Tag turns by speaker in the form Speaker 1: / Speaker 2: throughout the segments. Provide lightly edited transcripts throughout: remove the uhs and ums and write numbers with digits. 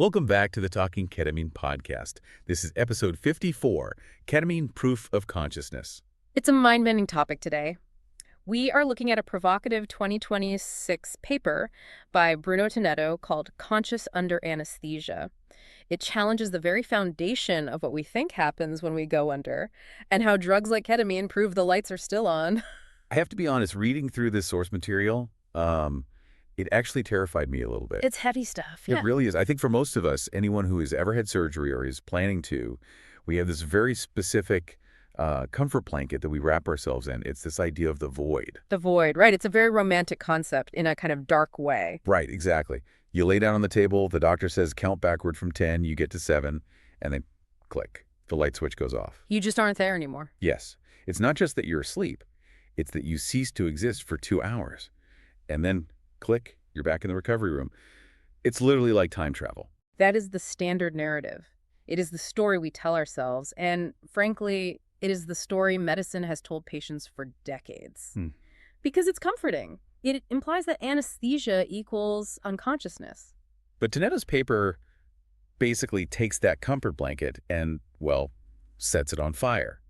Speaker 1: Welcome back to the Talking Ketamine podcast. This is episode 54, Ketamine Proof of Consciousness.
Speaker 2: It's a mind-bending topic today. We are looking at a provocative 2026 paper by Bruno Tonetto called Conscious Under Anesthesia. It challenges the very foundation of what we think happens when we go under, and how drugs like ketamine prove the lights are still on.
Speaker 1: I have to be honest, reading through this source material, it actually terrified me a little bit.
Speaker 2: It's heavy stuff, yeah.
Speaker 1: It really is. I think for most of us, anyone who has ever had surgery or is planning to, we have this very specific comfort blanket that we wrap ourselves in. It's this idea of the void.
Speaker 2: The void, right. It's a very romantic concept in a kind of dark way.
Speaker 1: Right, exactly. You lay down on the table, the doctor says count backward from 10, you get to 7, and then click. The light switch goes off.
Speaker 2: You just aren't there anymore.
Speaker 1: Yes. It's not just that you're asleep. It's that you cease to exist for 2 hours. And then click, you're back in the recovery room. It's literally like time travel.
Speaker 2: That is the standard narrative. It is the story we tell ourselves, and frankly, it is the story medicine has told patients for decades. Because it's comforting. It implies that anesthesia equals unconsciousness.
Speaker 1: But Tonetto's paper basically takes that comfort blanket and, well, sets it on fire.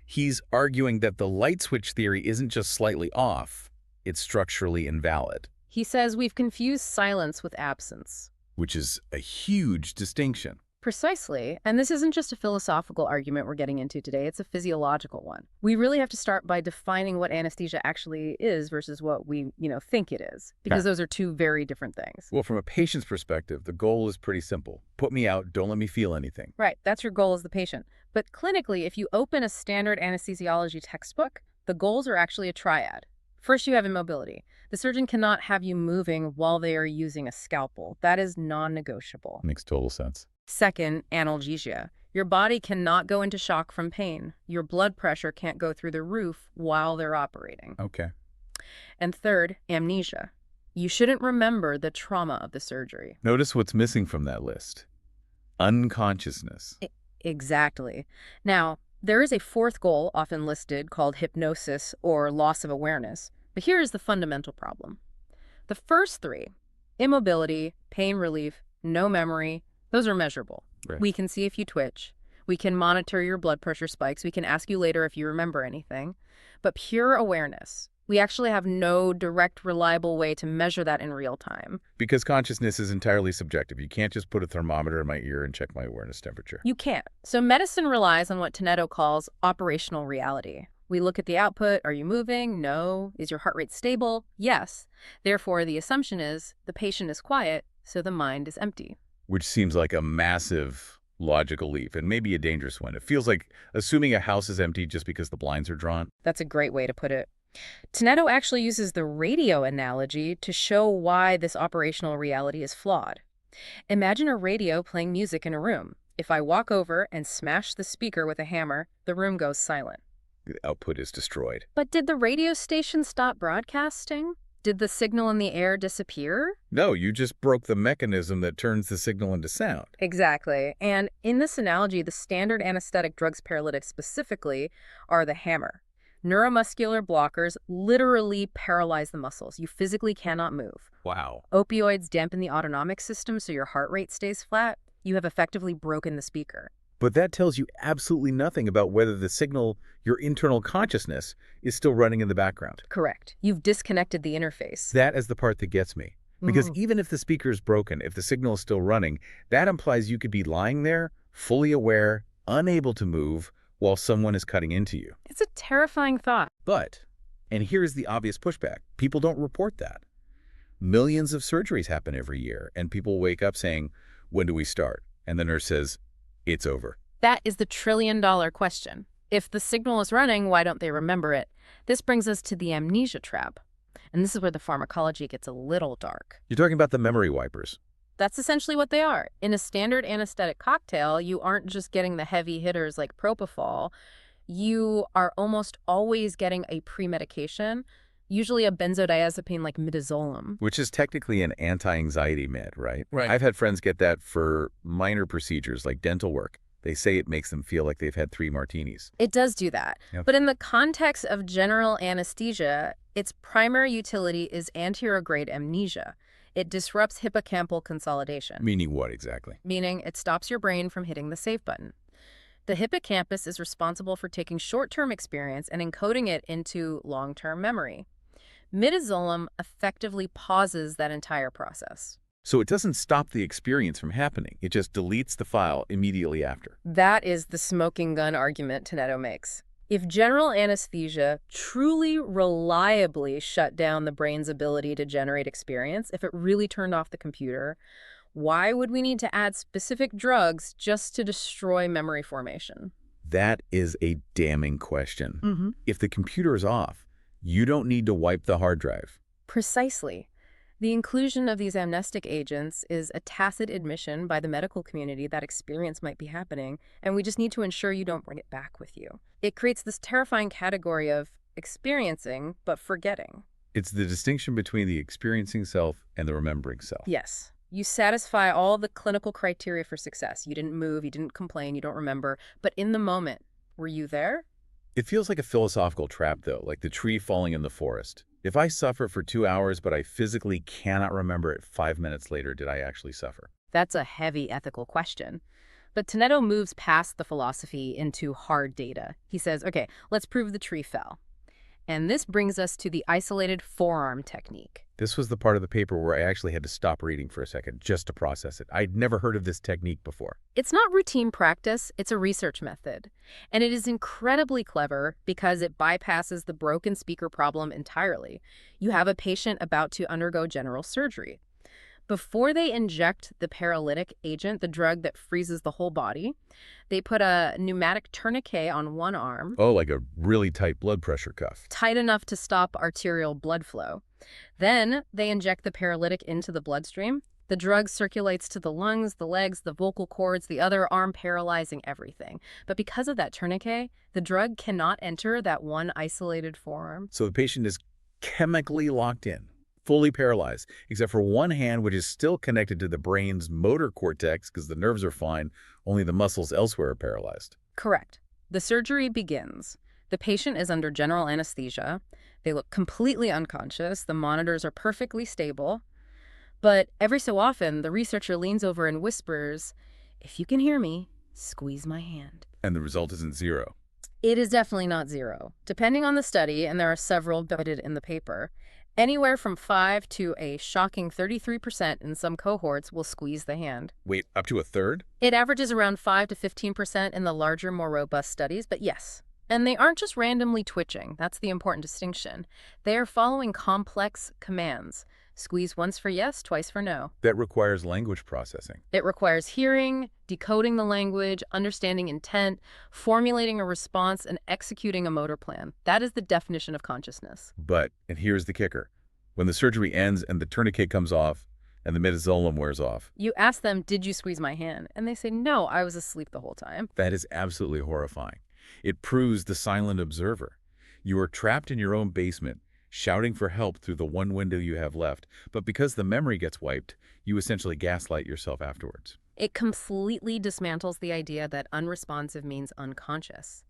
Speaker 1: He's arguing that the light switch theory isn't just slightly off, it's structurally invalid.
Speaker 2: He says we've confused silence with absence.
Speaker 1: Which is a huge distinction.
Speaker 2: Precisely. And this isn't just a philosophical argument we're getting into today, it's a physiological one. We really have to start by defining what anesthesia actually is versus what we, think it is. Because those are two very different things.
Speaker 1: Well, from a patient's perspective, the goal is pretty simple. Put me out, don't let me feel anything.
Speaker 2: Right, that's your goal as the patient. But clinically, if you open a standard anesthesiology textbook, the goals are actually a triad. First, you have immobility. The surgeon cannot have you moving while they are using a scalpel. That is non-negotiable.
Speaker 1: Makes total sense.
Speaker 2: Second, analgesia. Your body cannot go into shock from pain. Your blood pressure can't go through the roof while they're operating.
Speaker 1: Okay.
Speaker 2: And third, amnesia. You shouldn't remember the trauma of the surgery.
Speaker 1: Notice what's missing from that list. Unconsciousness.
Speaker 2: Exactly. Now, there is a fourth goal often listed called hypnosis or loss of awareness. But here is the fundamental problem. The first three, immobility, pain relief, no memory, those are measurable.
Speaker 1: Right.
Speaker 2: We can see if you twitch. We can monitor your blood pressure spikes. We can ask you later if you remember anything. But pure awareness, we actually have no direct, reliable way to measure that in real time.
Speaker 1: Because consciousness is entirely subjective. You can't just put a thermometer in my ear and check my awareness temperature.
Speaker 2: You can't. So medicine relies on what Tonetto calls operational reality. We look at the output. Are you moving? No. Is your heart rate stable? Yes. Therefore, the assumption is the patient is quiet, so the mind is empty.
Speaker 1: Which seems like a massive logical leap and maybe a dangerous one. It feels like assuming a house is empty just because the blinds are drawn.
Speaker 2: That's a great way to put it. Tonetto actually uses the radio analogy to show why this operational reality is flawed. Imagine a radio playing music in a room. If I walk over and smash the speaker with a hammer, the room goes silent.
Speaker 1: The output is destroyed.
Speaker 2: But did the radio station stop broadcasting? Did the signal in the air disappear?
Speaker 1: No, you just broke the mechanism that turns the signal into sound.
Speaker 2: Exactly. And in this analogy, the standard anesthetic drugs paralytics specifically are the hammer. Neuromuscular blockers literally paralyze the muscles. You physically cannot move.
Speaker 1: Wow.
Speaker 2: Opioids dampen the autonomic system so your heart rate stays flat. You have effectively broken the speaker.
Speaker 1: But that tells you absolutely nothing about whether the signal, your internal consciousness, is still running in the background.
Speaker 2: Correct. You've disconnected the interface.
Speaker 1: That is the part that gets me. Because even if the speaker is broken, if the signal is still running, that implies you could be lying there, fully aware, unable to move, while someone is cutting into you.
Speaker 2: It's a terrifying thought.
Speaker 1: But, and here's the obvious pushback, people don't report that. Millions of surgeries happen every year, and people wake up saying, when do we start? And the nurse says, it's over.
Speaker 2: That is the trillion-dollar question. If the signal is running, why don't they remember it? This brings us to the amnesia trap. And this is where the pharmacology gets a little dark.
Speaker 1: You're talking about the memory wipers.
Speaker 2: That's essentially what they are. In a standard anesthetic cocktail, you aren't just getting the heavy hitters like propofol. You are almost always getting a premedication, usually a benzodiazepine like Midazolam.
Speaker 1: Which is technically an anti-anxiety med, right?
Speaker 2: Right.
Speaker 1: I've had friends get that for minor procedures like dental work. They say it makes them feel like they've had 3 martinis.
Speaker 2: It does do that.
Speaker 1: Yep.
Speaker 2: But in the context of general anesthesia, its primary utility is anterograde amnesia. It disrupts hippocampal consolidation,
Speaker 1: Meaning what exactly?
Speaker 2: meaning it stops your brain from hitting the save button. The hippocampus is responsible for taking short-term experience and encoding it into long-term memory. Midazolam effectively pauses that entire process.
Speaker 1: So it doesn't stop the experience from happening. It just deletes the file immediately after.
Speaker 2: That is the smoking gun argument Tonetto makes. If general anesthesia truly reliably shut down the brain's ability to generate experience, if it really turned off the computer, why would we need to add specific drugs just to destroy memory formation?
Speaker 1: That is a damning question.
Speaker 2: Mm-hmm.
Speaker 1: If the computer is off, you don't need to wipe the hard drive.
Speaker 2: Precisely. The inclusion of these amnestic agents is a tacit admission by the medical community that experience might be happening, and we just need to ensure you don't bring it back with you. It creates this terrifying category of experiencing but forgetting.
Speaker 1: It's the distinction between the experiencing self and the remembering self.
Speaker 2: Yes. You satisfy all the clinical criteria for success. You didn't move, you didn't complain, you don't remember. But in the moment, were you there?
Speaker 1: It feels like a philosophical trap, though, like the tree falling in the forest. If I suffer for 2 hours, but I physically cannot remember it 5 minutes later, did I actually suffer?
Speaker 2: That's a heavy ethical question. But Tonetto moves past the philosophy into hard data. He says, okay, let's prove the tree fell. And this brings us to the isolated forearm technique.
Speaker 1: This was the part of the paper where I actually had to stop reading for a second just to process it. I'd never heard of this technique before.
Speaker 2: It's not routine practice, it's a research method. And it is incredibly clever because it bypasses the broken speaker problem entirely. You have a patient about to undergo general surgery. Before they inject the paralytic agent, the drug that freezes the whole body, they put a pneumatic tourniquet on one arm.
Speaker 1: Oh, like a really tight blood pressure cuff.
Speaker 2: Tight enough to stop arterial blood flow. Then they inject the paralytic into the bloodstream. The drug circulates to the lungs, the legs, the vocal cords, the other arm, paralyzing everything. But because of that tourniquet, the drug cannot enter that one isolated forearm.
Speaker 1: So the patient is chemically locked in, fully paralyzed, except for one hand, which is still connected to the brain's motor cortex because the nerves are fine, only the muscles elsewhere are paralyzed.
Speaker 2: Correct. The surgery begins. The patient is under general anesthesia. They look completely unconscious. The monitors are perfectly stable. But every so often, the researcher leans over and whispers, "If you can hear me, squeeze my hand."
Speaker 1: And the result isn't zero.
Speaker 2: It is definitely not zero. Depending on the study, and there are several noted in the paper, anywhere from 5 to a shocking 33% in some cohorts will squeeze the hand.
Speaker 1: Wait, up to a third?
Speaker 2: It averages around 5 to 15% in the larger, more robust studies, but yes. And they aren't just randomly twitching. That's the important distinction. They are following complex commands. Squeeze once for yes, twice for no.
Speaker 1: That requires language processing.
Speaker 2: It requires hearing, decoding the language, understanding intent, formulating a response, and executing a motor plan. That is the definition of consciousness.
Speaker 1: But, and here's the kicker, when the surgery ends and the tourniquet comes off and the midazolam wears off,
Speaker 2: You ask them, "Did you squeeze my hand?" And they say, "No, I was asleep the whole time."
Speaker 1: that is absolutely horrifying. It proves the silent observer. You are trapped in your own basement, shouting for help through the one window you have left, but because the memory gets wiped, you essentially gaslight yourself afterwards.
Speaker 2: It completely dismantles the idea that unresponsive means unconscious.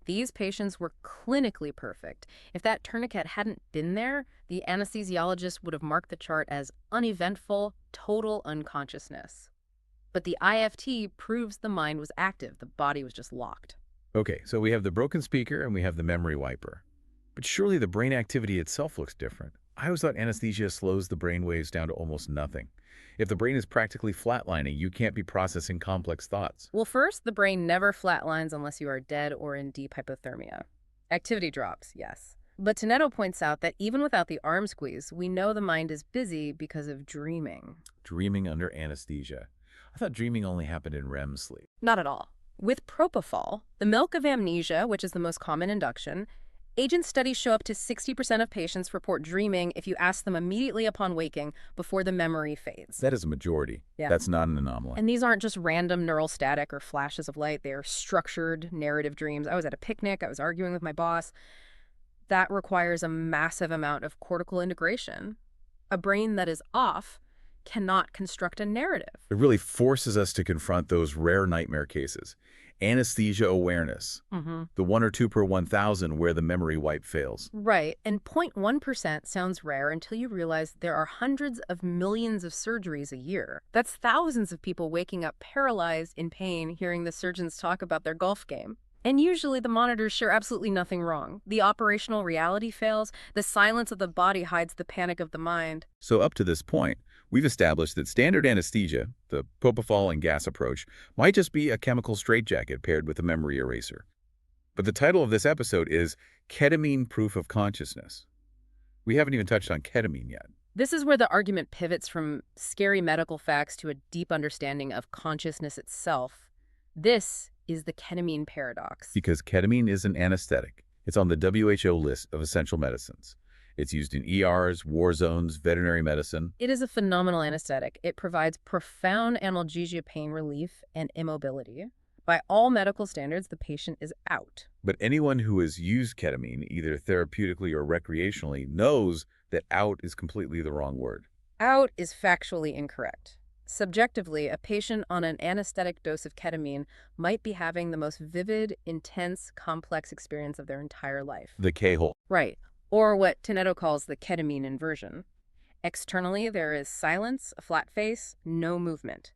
Speaker 2: These patients were clinically perfect. If that tourniquet hadn't been there, the anesthesiologist would have marked the chart as uneventful, total unconsciousness. But the IFT proves the mind was active, the body was just locked.
Speaker 1: Okay, so we have the broken speaker and we have the memory wiper. But surely the brain activity itself looks different. I always thought anesthesia slows the brain waves down to almost nothing. If the brain is practically flatlining, you can't be processing complex thoughts.
Speaker 2: Well, first, the brain never flatlines unless you are dead or in deep hypothermia. Activity drops, yes. But Tonetto points out that even without the arm squeeze, we know the mind is busy because of dreaming.
Speaker 1: Dreaming under anesthesia. I thought dreaming only happened in REM sleep.
Speaker 2: Not at all. With propofol, the milk of amnesia, which is the most common induction, agent studies show up to 60% of patients report dreaming if you ask them immediately upon waking before the memory fades.
Speaker 1: That is a majority.
Speaker 2: Yeah.
Speaker 1: That's not an anomaly.
Speaker 2: And these aren't just random neural static or flashes of light. They are structured narrative dreams. I was at a picnic. I was arguing with my boss. That requires a massive amount of cortical integration. A brain that is off cannot construct a narrative.
Speaker 1: It really forces us to confront those rare nightmare cases. anesthesia awareness, the 1 or 2 per 1,000 where the memory wipe fails.
Speaker 2: Right, and 0.1% sounds rare until you realize there are hundreds of millions of surgeries a year. That's thousands of people waking up paralyzed in pain hearing the surgeons talk about their golf game. And usually the monitors show absolutely nothing wrong. The operational reality fails, the silence of the body hides the panic of the mind.
Speaker 1: So up to this point, we've established that standard anesthesia, the propofol and gas approach, might just be a chemical straitjacket paired with a memory eraser. But the title of this episode is Ketamine Proof of Consciousness. We haven't even touched on ketamine yet.
Speaker 2: This is where the argument pivots from scary medical facts to a deep understanding of consciousness itself. This is the ketamine paradox.
Speaker 1: Because ketamine is an anesthetic. It's on the WHO list of essential medicines. It's used in ERs, war zones, veterinary medicine.
Speaker 2: It is a phenomenal anesthetic. It provides profound analgesia, pain relief, and immobility. By all medical standards, the patient is out.
Speaker 1: But anyone who has used ketamine, either therapeutically or recreationally, knows that out is completely the wrong word.
Speaker 2: Out is factually incorrect. Subjectively, a patient on an anesthetic dose of ketamine might be having the most vivid, intense, complex experience of their entire life.
Speaker 1: The K-hole.
Speaker 2: Right. Or what Tonetto calls the ketamine inversion. Externally, there is silence, a flat face, no movement.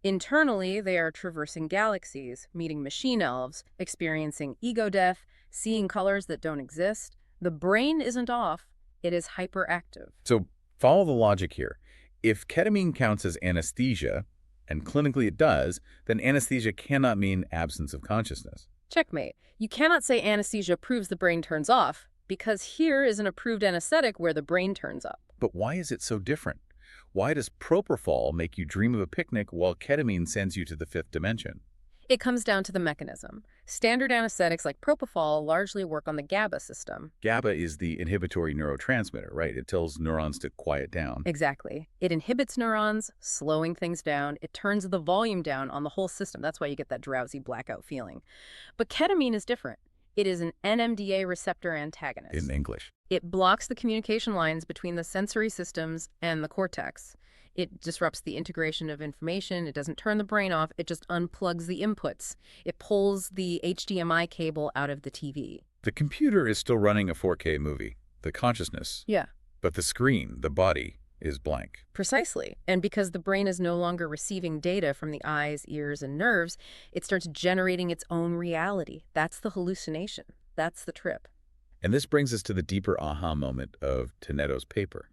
Speaker 2: Internally, they are traversing galaxies, meeting machine elves, experiencing ego death, seeing colors that don't exist. The brain isn't off, it is hyperactive.
Speaker 1: So follow the logic here. If ketamine counts as anesthesia, and clinically it does, then anesthesia cannot mean absence of consciousness.
Speaker 2: Checkmate. You cannot say anesthesia proves the brain turns off, because here is an approved anesthetic where the brain turns up.
Speaker 1: But why is it so different? Why does propofol make you dream of a picnic while ketamine sends you to the fifth dimension?
Speaker 2: It comes down to the mechanism. Standard anesthetics like propofol largely work on the GABA system.
Speaker 1: GABA is the inhibitory neurotransmitter, right? It tells neurons to quiet down.
Speaker 2: Exactly. It inhibits neurons, slowing things down. It turns the volume down on the whole system. That's why you get that drowsy blackout feeling. But ketamine is different. It is an NMDA receptor antagonist.
Speaker 1: In English.
Speaker 2: It blocks the communication lines between the sensory systems and the cortex. It disrupts the integration of information. It doesn't turn the brain off. It just unplugs the inputs. It pulls the HDMI cable out of the TV.
Speaker 1: The computer is still running a 4K movie, the consciousness.
Speaker 2: Yeah.
Speaker 1: But the screen, the body, is blank.
Speaker 2: Precisely. And because the brain is no longer receiving data from the eyes, ears, and nerves, it starts generating its own reality. That's the hallucination. That's the trip.
Speaker 1: And this brings us to the deeper aha moment of Tonetto's paper.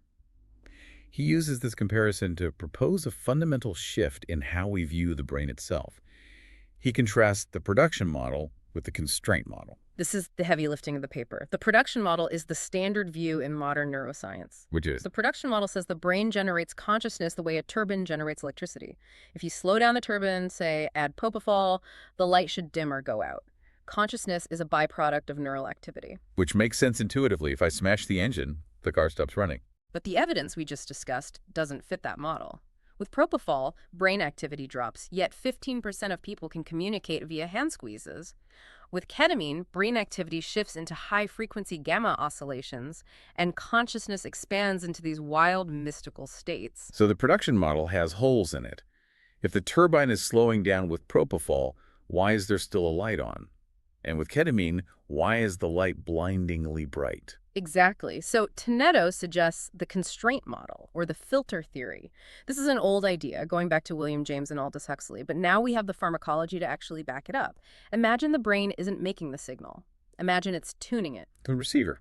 Speaker 1: He uses this comparison to propose a fundamental shift in how we view the brain itself. He contrasts the production model with the constraint model.
Speaker 2: This is the heavy lifting of the paper. The production model is the standard view in modern neuroscience.
Speaker 1: Which is?
Speaker 2: The production model says the brain generates consciousness the way a turbine generates electricity. If you slow down the turbine, say add propofol, the light should dim or go out. Consciousness is a byproduct of neural activity.
Speaker 1: Which makes sense intuitively. If I smash the engine, the car stops running.
Speaker 2: But the evidence we just discussed doesn't fit that model. With propofol, brain activity drops, yet 15% of people can communicate via hand squeezes. With ketamine, brain activity shifts into high-frequency gamma oscillations, and consciousness expands into these wild, mystical states.
Speaker 1: So the production model has holes in it. If the turbine is slowing down with propofol, why is there still a light on? And with ketamine, why is the light blindingly bright?
Speaker 2: Exactly. So Tonetto suggests the constraint model, or the filter theory. This is an old idea, going back to William James and Aldous Huxley, but now we have the pharmacology to actually back it up. Imagine the brain isn't making the signal. Imagine it's tuning it.
Speaker 1: The receiver,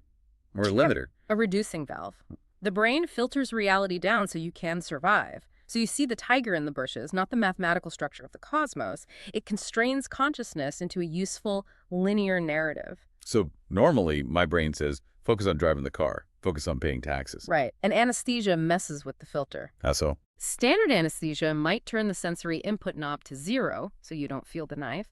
Speaker 1: or a limiter.
Speaker 2: A reducing valve. The brain filters reality down so you can survive. So you see the tiger in the bushes, not the mathematical structure of the cosmos. It constrains consciousness into a useful, linear narrative.
Speaker 1: So normally, my brain says, focus on driving the car. Focus on paying taxes.
Speaker 2: Right. And anesthesia messes with the filter.
Speaker 1: How so?
Speaker 2: Standard anesthesia might turn the sensory input knob to 0, so you don't feel the knife,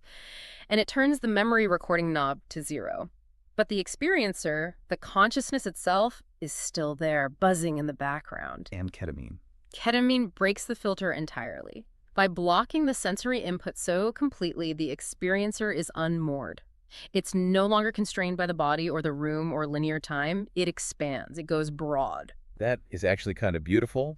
Speaker 2: and it turns the memory recording knob to 0. But the experiencer, the consciousness itself, is still there, buzzing in the background.
Speaker 1: And ketamine.
Speaker 2: Ketamine breaks the filter entirely. By blocking the sensory input so completely, the experiencer is unmoored. It's no longer constrained by the body or the room or linear time. It expands. It goes broad.
Speaker 1: That is actually kind of beautiful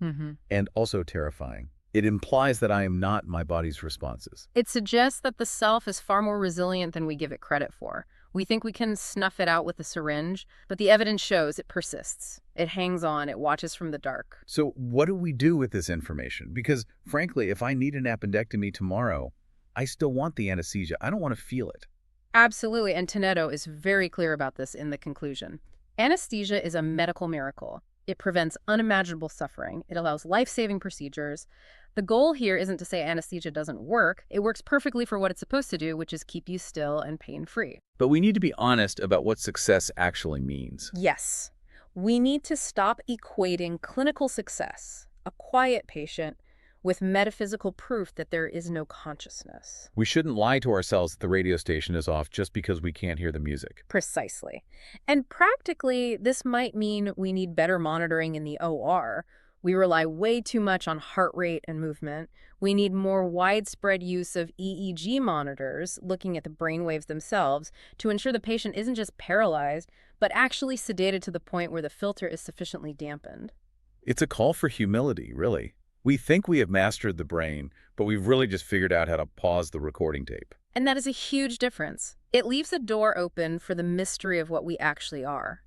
Speaker 1: and also terrifying. It implies that I am not my body's responses.
Speaker 2: It suggests that the self is far more resilient than we give it credit for. We think we can snuff it out with a syringe, but the evidence shows it persists. It hangs on, it watches from the dark.
Speaker 1: So what do we do with this information? Because frankly, if I need an appendectomy tomorrow, I still want the anesthesia. I don't want to feel it.
Speaker 2: Absolutely, and Tonetto is very clear about this in the conclusion. Anesthesia is a medical miracle. It prevents unimaginable suffering. It allows life-saving procedures. The goal here isn't to say anesthesia doesn't work. It works perfectly for what it's supposed to do, which is keep you still and pain-free.
Speaker 1: But we need to be honest about what success actually means.
Speaker 2: Yes, we need to stop equating clinical success, a quiet patient, with metaphysical proof that there is no consciousness.
Speaker 1: We shouldn't lie to ourselves that the radio station is off just because we can't hear the music.
Speaker 2: Precisely. And practically, this might mean we need better monitoring in the OR. We rely way too much on heart rate and movement. We need more widespread use of EEG monitors, looking at the brainwaves themselves, to ensure the patient isn't just paralyzed, but actually sedated to the point where the filter is sufficiently dampened.
Speaker 1: It's a call for humility, really. We think we have mastered the brain, but we've really just figured out how to pause the recording tape.
Speaker 2: And that is a huge difference. It leaves a door open for the mystery of what we actually are.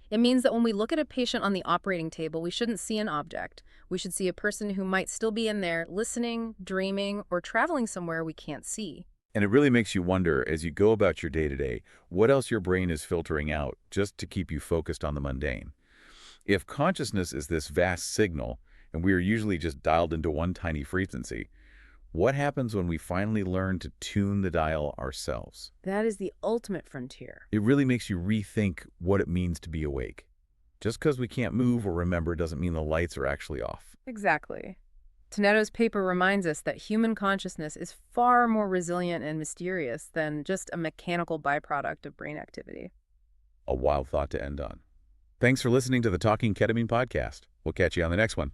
Speaker 2: It means that when we look at a patient on the operating table, we shouldn't see an object. We should see a person who might still be in there listening, dreaming, or traveling somewhere we can't see.
Speaker 1: And it really makes you wonder, as you go about your day-to-day, what else your brain is filtering out just to keep you focused on the mundane. If consciousness is this vast signal, and we are usually just dialed into one tiny frequency, what happens when we finally learn to tune the dial ourselves?
Speaker 2: That is the ultimate frontier.
Speaker 1: It really makes you rethink what it means to be awake. Just because we can't move or remember doesn't mean the lights are actually off.
Speaker 2: Exactly. Tonetto's paper reminds us that human consciousness is far more resilient and mysterious than just a mechanical byproduct of brain activity.
Speaker 1: A wild thought to end on. Thanks for listening to the Talking Ketamine podcast. We'll catch you on the next one.